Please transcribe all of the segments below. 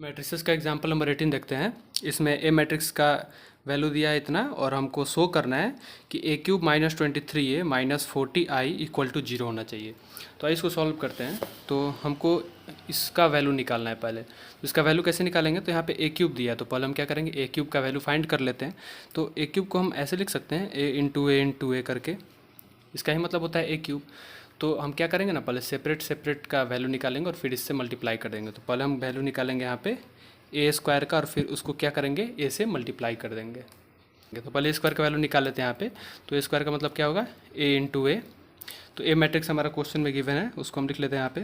Matrices का example number 18 देखते हैं। इसमें ए मैट्रिक्स का वैल्यू दिया है इतना और हमको शो करना है कि a cube minus 23a minus 40i equal to 0 होना चाहिए। तो आइए इसको सॉल्व करते हैं। तो हमको इसका वैल्यू निकालना है पहले। तो इसका वैल्यू कैसे निकालेंगे? तो यहाँ पे ए क्यूब दिया है तो पहले हम क्या करेंगे, ए क्यूब का वैल्यू फाइंड कर लेते हैं। तो ए क्यूब को हम ऐसे लिख सकते हैं ए इंटू ए करके, इसका ही मतलब होता है ए क्यूब। तो हम क्या करेंगे ना, पहले सेपरेट सेपरेट का वैल्यू निकालेंगे और फिर इससे मल्टीप्लाई कर देंगे। तो पहले हम वैल्यू निकालेंगे यहाँ पे ए स्क्वायर का और फिर उसको क्या करेंगे, ए से मल्टीप्लाई कर देंगे। तो पहले ए स्क्वायर का वैल्यू निकाल लेते हैं यहाँ पे। तो ए स्क्वायर का मतलब क्या होगा, ए इंटू ए। तो ए मैट्रिक्स हमारा क्वेश्चन में गिवन है, उसको हम लिख लेते हैं यहाँ पे।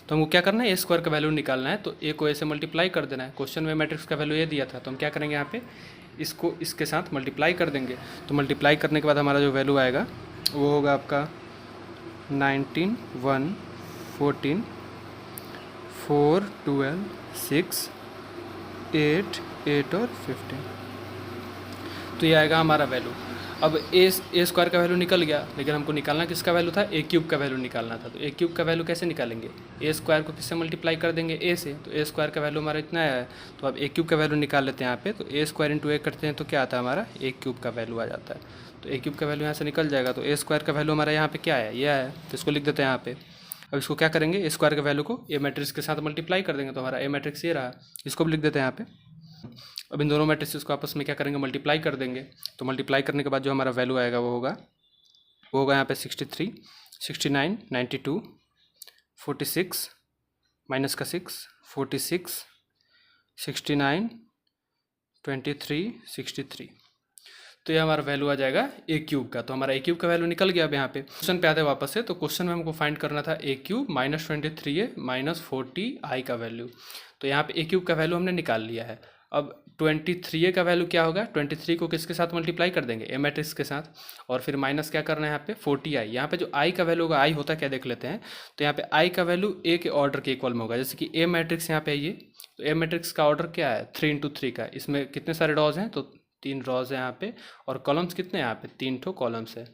तो हमको क्या करना है, ए स्क्वायर का वैल्यू निकालना है। तो ए को ए से मल्टीप्लाई कर देना है। क्वेश्चन में मैट्रिक्स का वैल्यू ए दिया था, तो हम क्या करेंगे यहाँ पे, इसको इसके साथ मल्टीप्लाई कर देंगे। तो मल्टीप्लाई करने के बाद हमारा जो वैल्यू आएगा वो होगा आपका 19, 1, 14, 4, 12, 6, 8, 8 और 15। तो ये आएगा हमारा वैल्यू। अब ए स्क्वायर का वैल्यू निकल गया, लेकिन हमको निकालना किसका वैल्यू था, ए क्यूब का वैल्यू निकालना था। तो ए क्यूब का वैल्यू कैसे निकालेंगे, ए स्क्वायर को किससे मल्टीप्लाई कर देंगे, ए से। तो ए स्क्वायर का वैल्यू हमारा इतना आया है। तो अब ए क्यूब का वैल्यू निकाल लेते हैं यहाँ पे। तो ए स्क्वायर इंटू ए करते हैं तो क्या आता है, हमारा ए क्यूब का वैल्यू आ जाता है। तो ए क्यूब का वैल्यू यहाँ से निकल जाएगा। तो ए स्क्वायर का वैल्यू हमारा यहाँ पे क्या है, ये आया है। तो इसको लिख देते हैं यहाँ पे। अब इसको क्या करेंगे, ए स्क्वायर के वैल्यू को ए मैट्रिक्स के साथ मल्टीप्लाई कर देंगे। तो हमारा ए मैट्रिक्स ये रहा, इसको भी लिख देते हैं यहाँ पे। अब इन दोनों मैट्रिक्स को आपस में क्या करेंगे, मल्टीप्लाई कर देंगे। तो मल्टीप्लाई करने के बाद जो हमारा वैल्यू आएगा वो होगा यहाँ पे 63, 69, 92, 46 माइनस का 6, 46, 69, 23, 63। तो ये हमारा वैल्यू आ जाएगा ए क्यूब का। तो हमारा ए क्यूब का वैल्यू निकल गया। अब यहाँ पे क्वेश्चन पे आते हैं वापस से। तो क्वेश्चन में हमको फाइंड करना था ए cube minus 23a minus 40i का वैल्यू। तो यहाँ पे ए क्यूब का वैल्यू हमने निकाल लिया है। अब 23a का वैल्यू क्या होगा, 23 को किसके साथ मल्टीप्लाई कर देंगे, ए मैट्रिक्स के साथ। और फिर माइनस क्या करना है यहाँ पे 40i। यहाँ पे जो i का वैल्यू होगा, i होता क्या देख लेते हैं। तो यहाँ पे i का वैल्यू a के ऑर्डर के इक्वल में होगा। जैसे कि ए मैट्रिक्स यहाँ पे है ये, तो ए मैट्रिक्स का ऑर्डर क्या है, 3 इंटू 3 का। इसमें कितने सारे रॉज हैं, तो 3 रॉज है यहाँ पे। और कॉलम्स कितने हैं यहाँ पे, 3 ठो कॉलम्स है।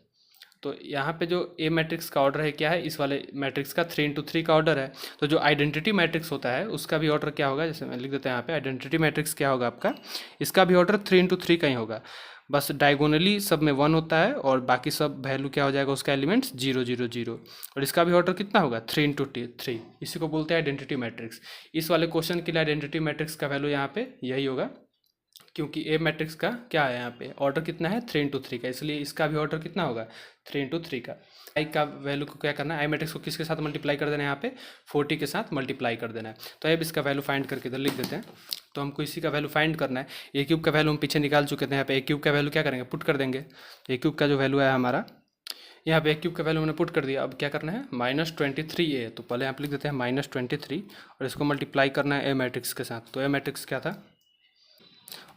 तो यहाँ पे जो ए मैट्रिक्स का ऑर्डर है क्या है, इस वाले मैट्रिक्स का 3 इंटू 3 का ऑर्डर है। तो जो आइडेंटिटी मैट्रिक्स होता है उसका भी ऑर्डर क्या होगा, जैसे मैं लिख देता हूँ यहाँ पे, आइडेंटिटी मैट्रिक्स क्या होगा आपका, इसका भी ऑर्डर 3 इंटू 3 का ही होगा। बस डायगोनली सब में 1 होता है और बाकी सब वैल्यू क्या हो जाएगा उसका, एलिमेंट्स 0, 0, 0। और इसका भी ऑर्डर कितना होगा, 3 इंटू 3। इसी को बोलते हैं आइडेंटिटी मैट्रिक्स। इस वाले क्वेश्चन के लिए आइडेंटिटी मैट्रिक्स का वैल्यू यहाँ पे यही होगा, क्योंकि ए मैट्रिक्स का क्या है यहाँ पे, ऑर्डर कितना है, 3 इंटू 3 का। इसलिए इसका भी ऑर्डर कितना होगा, 3 इंटू 3 का। आई का वैल्यू को क्या करना है, आई मैट्रिक्स को किसके साथ मल्टीप्लाई कर देना है, यहाँ पे 40 के साथ मल्टीप्लाई कर देना है। तो अब इसका वैल्यू फाइंड करके इधर लिख देते हैं। तो हमको इसी का वैल्यू फाइंड करना है। ए क्यूब का वैल्यू हम पीछे निकाल चुके थे। यहाँ पे ए क्यूब का वैल्यू क्या करेंगे, पुट कर देंगे। ए क्यूब का जो वैल्यू है हमारा, यहाँ पे ए क्यूब का वैल्यू हमने पुट कर दिया। अब क्या करना है, माइनस 23a। तो पहले यहाँ पे लिख देते हैं माइनस 23 और इसको मल्टीप्लाई करना है ए मैट्रिक्स के साथ। तो ए मैट्रिक्स क्या था,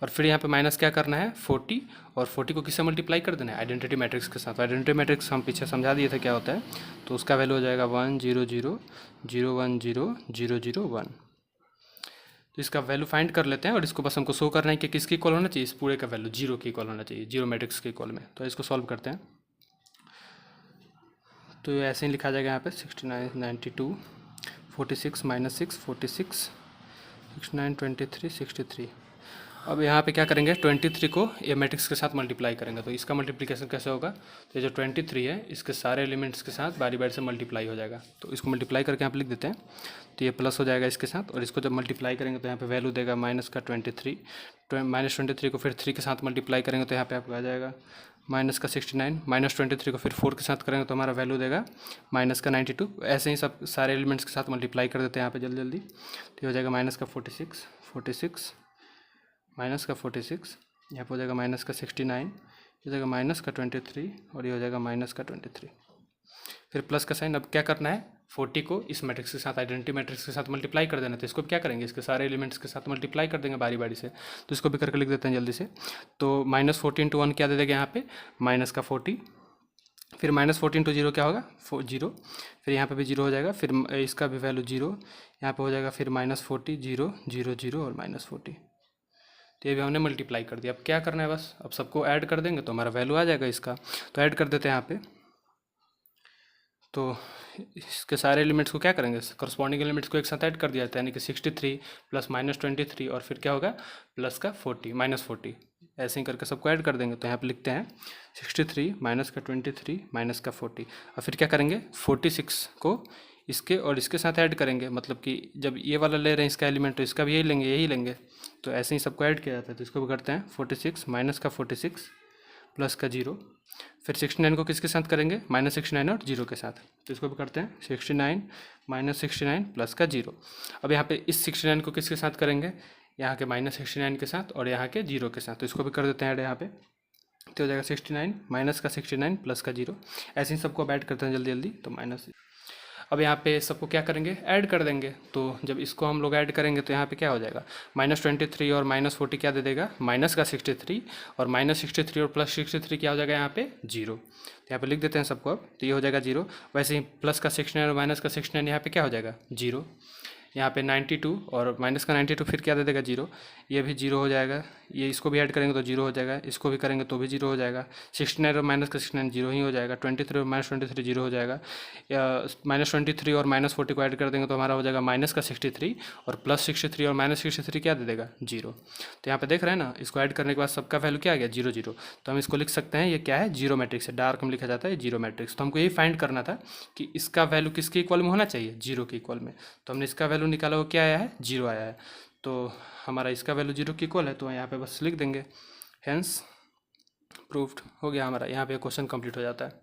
और फिर यहाँ पे माइनस क्या करना है 40, और 40 को किससे मल्टीप्लाई कर देना है, आइडेंटिटी मैट्रिक्स के साथ। आइडेंटिटी मैट्रिक्स हम पीछे समझा दिए थे क्या होता है। तो उसका वैल्यू हो जाएगा 1, 0, 0, 0, 1, 0, 0, 0, 1। तो इसका वैल्यू फाइंड कर लेते हैं और इसको बस हमको शो करना है कि किसकी इक्वल होना चाहिए, इस पूरे का वैल्यू 0 के इक्वल होना चाहिए, 0 मैट्रिक्स के इक्वल में। तो इसको सॉल्व करते हैं। तो ऐसे ही लिखा जाएगा यहाँ पे 69, 92, 46 माइनस 6, 46, 69, 23, 63। अब यहाँ पे क्या करेंगे, 23 को ए मैट्रिक्स के साथ मल्टीप्लाई करेंगे। तो इसका मल्टीप्लिकेशन कैसे होगा, तो ये जो 23 है इसके सारे एलिमेंट्स के साथ बारी बारी से मल्टीप्लाई हो जाएगा। तो इसको मल्टीप्लाई करके यहाँ पे लिख देते हैं। तो ये प्लस हो जाएगा इसके साथ, और इसको जब मल्टीप्लाई करेंगे तो यहाँ पे वैल्यू देगा माइनस का 23। माइनस 23 को फिर 3 के साथ मल्टीप्लाई करेंगे तो यहाँ पे आपको आ जाएगा माइनस का 69। माइनस 23 को फिर 4 के साथ करेंगे तो हमारा वैल्यू देगा माइनस का 92। ऐसे ही सब सारे एलिमेंट्स के साथ मल्टीप्लाई कर देते हैं यहाँ पे जल्दी जल्दी। तो ये हो जाएगा माइनस का 46, 46 माइनस का 46, यहाँ पे हो जाएगा माइनस का 69, ये हो जाएगा माइनस का 23 और ये हो जाएगा माइनस का 23। फिर प्लस का साइन। अब क्या करना है, 40 को इस मैट्रिक्स के साथ, आइडेंटिटी मैट्रिक्स के साथ मल्टीप्लाई कर देना। तो इसको क्या करेंगे, इसके सारे एलिमेंट्स के साथ मल्टीप्लाई कर देंगे बारी बारी से। तो इसको भी करके लिख देते हैं जल्दी से। तो माइनस 40 इंटू 1 क्या दे देगा यहाँ पे, माइनस का 40। फिर माइनस 40 इंटू 0 क्या होगा, 0। फिर यहाँ पे भी 0 हो जाएगा, फिर इसका भी वैल्यू 0 यहाँ पे हो जाएगा। फिर माइनस 40, 0, 0, 0 और माइनस 40। तो ये भी हमने मल्टीप्लाई कर दिया। अब क्या करना है, बस अब सबको ऐड कर देंगे तो हमारा वैल्यू आ जाएगा इसका। तो ऐड कर देते हैं यहाँ पे। तो इसके सारे एलिमेंट्स को क्या करेंगे, करस्पॉन्डिंग एलिमेंट्स को एक साथ ऐड कर दिया जाता है, यानी कि 63 प्लस -23 और फिर क्या होगा प्लस का 40 -40, ऐसे ही करके सबको ऐड कर देंगे। तो यहाँ पे लिखते हैं 63 माइनस का 23 माइनस का 40, और फिर क्या करेंगे 46 को इसके और इसके साथ ऐड करेंगे, मतलब कि जब ये वाला ले रहे हैं इसका एलिमेंट तो इसका भी यही लेंगे। तो ऐसे ही सबको ऐड किया जाता है। तो इसको भी करते हैं 46 माइनस का 46 प्लस का 0, फिर 69 को किसके साथ करेंगे -69 और 0 के साथ। तो इसको भी करते हैं 69 -69 प्लस का 0। अब यहाँ पे इस 69 को किसके साथ करेंगे, यहाँ के -69 के साथ और यहाँ के 0 के साथ। तो इसको भी कर देते हैं ऐड यहाँ पे। तो हो जाएगा 69 माइनस का 69 प्लस का 0। ऐसे ही सबको ऐड करते हैं जल्दी जल्दी। तो माइनस, अब यहाँ पे सबको क्या करेंगे ऐड कर देंगे। तो जब इसको हम लोग ऐड करेंगे तो यहाँ पे क्या हो जाएगा -23 और -40 क्या दे देगा माइनस का 63, और -63 और प्लस 63 क्या हो जाएगा यहाँ पे 0। तो यहाँ पे लिख देते हैं सबको। अब तो ये हो जाएगा 0। वैसे ही प्लस का 69 और माइनस का 69 यहाँ पे क्या हो जाएगा 0। यहाँ पे 92 और माइनस का 92 फिर क्या दे देगा 0, ये भी 0 हो जाएगा। ये इसको भी ऐड करेंगे तो 0 हो जाएगा, इसको भी करेंगे तो भी 0 हो जाएगा। 69 और माइनस का 69 0 ही हो जाएगा। 23 और -23 0 हो जाएगा। या -23 और -40 को ऐड कर देंगे तो हमारा हो जाएगा माइनस का 63, और प्लस 63 और -63 क्या दे देगा 0। तो यहाँ पे देख रहे हैं ना, इसको ऐड करने के बाद सबका वैल्यू क्या आ गया 0 0। तो हम इसको लिख सकते हैं ये क्या है जीरो मैट्रिक्स है, डार्क में लिखा जाता है जीरो मैट्रिक्स। तो हमको यही फाइंड करना था कि इसका वैल्यू किसके इक्वल में होना चाहिए 0 के इक्वल में। तो हमने इसका वैल्यू निकाला, वो क्या आया है 0 आया है। तो हमारा इसका वैल्यू 0 के इक्वल है, तो यहाँ पे बस लिख देंगे, हेंस प्रूव्ड हो गया हमारा। यहाँ पे क्वेश्चन कंप्लीट हो जाता है।